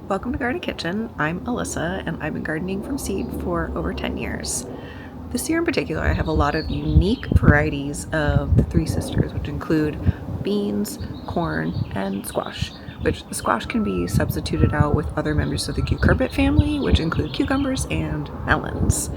Welcome to Garden Kitchen. I'm Alyssa, and I've been gardening from seed for over 10 years. This year in particular, I have a lot of unique varieties of the Three Sisters, which include beans, corn, and squash, which the squash can be substituted out with other members of the cucurbit family, which include cucumbers and melons.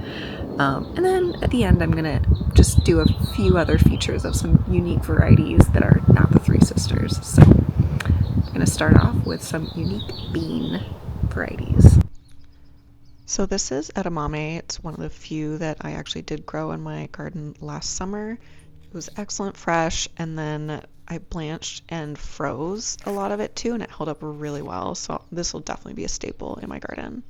And then at the end, I'm going to just do a few other features of some unique varieties that are not the Three Sisters. So I'm going to start off with some unique bean varieties. So this is edamame. It's one of the few that I actually did grow in my garden last summer. It was excellent fresh, and then I blanched and froze a lot of it too, and it held up really well. So this will definitely be a staple in my garden.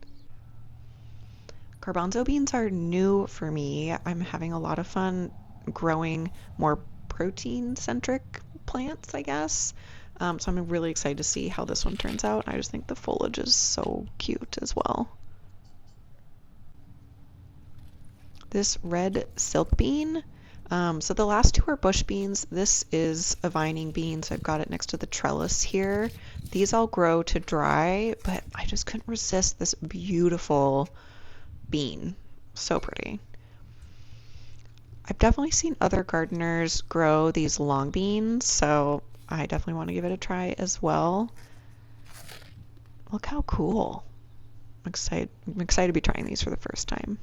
Garbanzo beans are new for me. I'm having a lot of fun growing more protein-centric plants, I guess. So I'm really excited to see how this one turns out. I just think the foliage is so cute as well. This red silk bean. So the last two are bush beans. This is a vining bean, so I've got it next to the trellis here. These all grow to dry, but I just couldn't resist this beautiful bean. So pretty. I've definitely seen other gardeners grow these long beans, so I definitely want to give it a try as well. Look how cool. I'm excited to be trying these for the first time.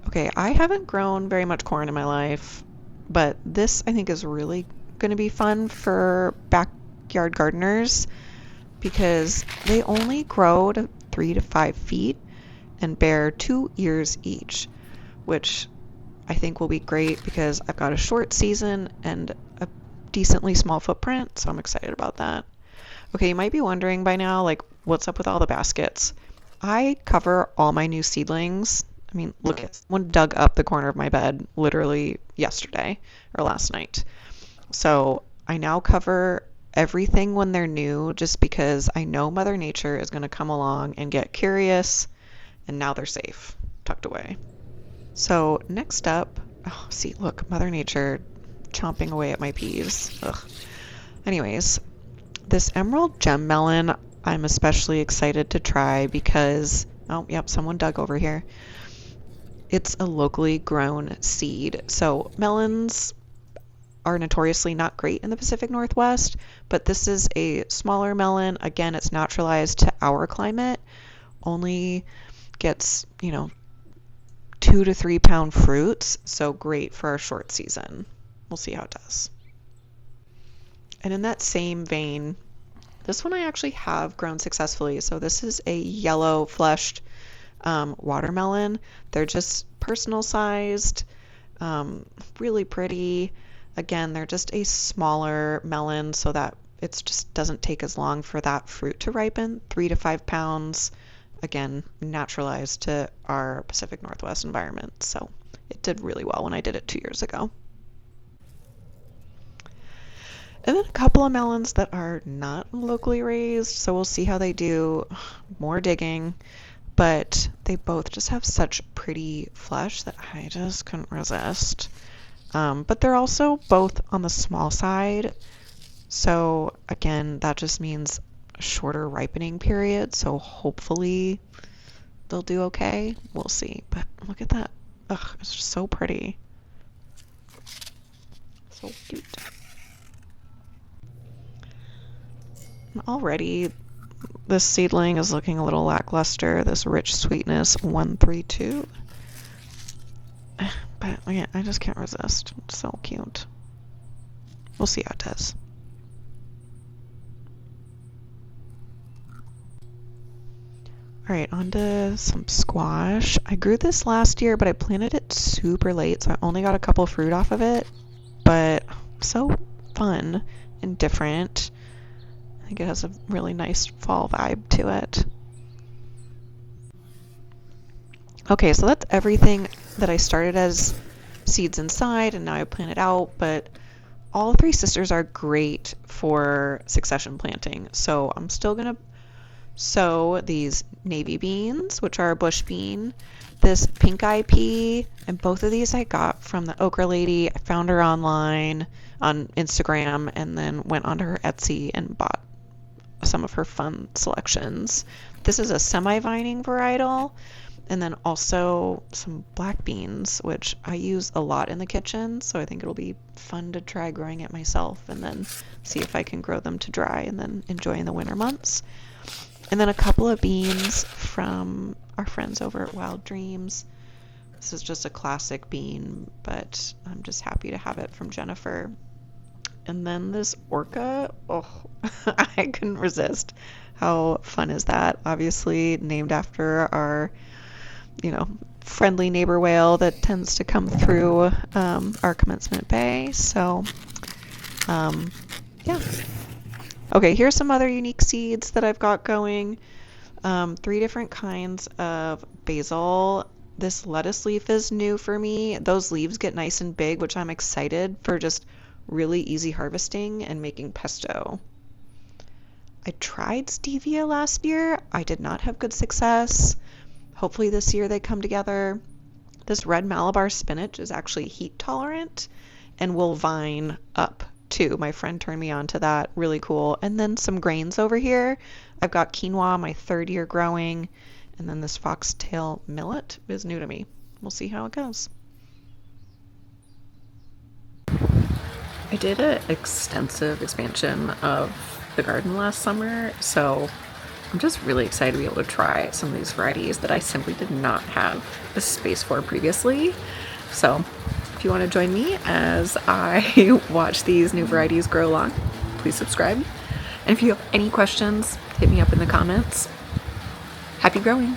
Okay, I haven't grown very much corn in my life, but this I think is really going to be fun for backyard gardeners because they only grow to 3 to 5 feet and bear 2 ears each, which I think will be great because I've got a short season and a decently small footprint, so I'm excited about that. Okay, you might be wondering by now, like, what's up with all the baskets? I cover all my new seedlings. I mean, look, someone dug up the corner of my bed literally yesterday or last night. So I now cover everything when they're new just because I know Mother Nature is going to come along and get curious, and now they're safe, tucked away. So next up, oh, see, look, Mother Nature chomping away at my peas. Ugh. Anyways, this emerald gem melon I'm especially excited to try because, oh, yep, someone dug over here. It's a locally grown seed. So melons are notoriously not great in the Pacific Northwest, but this is a smaller melon. Again, it's naturalized to our climate, only gets, 2 to 3 pound fruits, so great for our short season. We'll see how it does. And in that same vein, this one I actually have grown successfully. So this is a yellow fleshed watermelon. They're just personal sized, really pretty. Again, they're just a smaller melon so that it just doesn't take as long for that fruit to ripen, 3 to 5 pounds. Again, naturalized to our Pacific Northwest environment. So it did really well when I did it 2 years ago. And then a couple of melons that are not locally raised, so we'll see how they do. More digging, but they both just have such pretty flesh that I just couldn't resist. But they're also both on the small side, so again, that just means a shorter ripening period, so hopefully they'll do okay. We'll see, but look at that. Ugh, it's just so pretty. So cute. Already, this seedling is looking a little lackluster, this rich sweetness 132. But again, I just can't resist. It's so cute. We'll see how it does. Alright, on to some squash. I grew this last year, but I planted it super late, so I only got a couple fruit off of it. But so fun and different. I think it has a really nice fall vibe to it. Okay, so that's everything that I started as seeds inside and now I planted out, but all three sisters are great for succession planting. So I'm still going to sow these navy beans, which are a bush bean, this pink eye pea, and both of these I got from the okra lady. I found her online on Instagram and then went onto her Etsy and bought some of her fun selections. This is a semi-vining varietal, and then also some black beans, which I use a lot in the kitchen, so I think it'll be fun to try growing it myself and then see if I can grow them to dry and then enjoy in the winter months. And then a couple of beans from our friends over at Wild Dreams. This is just a classic bean, but I'm just happy to have it from Jennifer. And then this orca, oh, I couldn't resist. How fun is that? Obviously named after our, friendly neighbor whale that tends to come through our commencement bay. So, yeah. Okay, here's some other unique seeds that I've got going. 3 different kinds of basil. This lettuce leaf is new for me. Those leaves get nice and big, which I'm excited for, just really easy harvesting and making pesto. I tried stevia last year. I did not have good success. Hopefully this year they come together. This red Malabar spinach is actually heat tolerant and will vine up too. My friend turned me on to that. Really cool. And then some grains over here. I've got quinoa, my 3rd year growing, and then this foxtail millet is new to me. We'll see how it goes. I did an extensive expansion of the garden last summer, so I'm just really excited to be able to try some of these varieties that I simply did not have the space for previously. So if you want to join me as I watch these new varieties grow along, please subscribe. And if you have any questions, hit me up in the comments. Happy growing!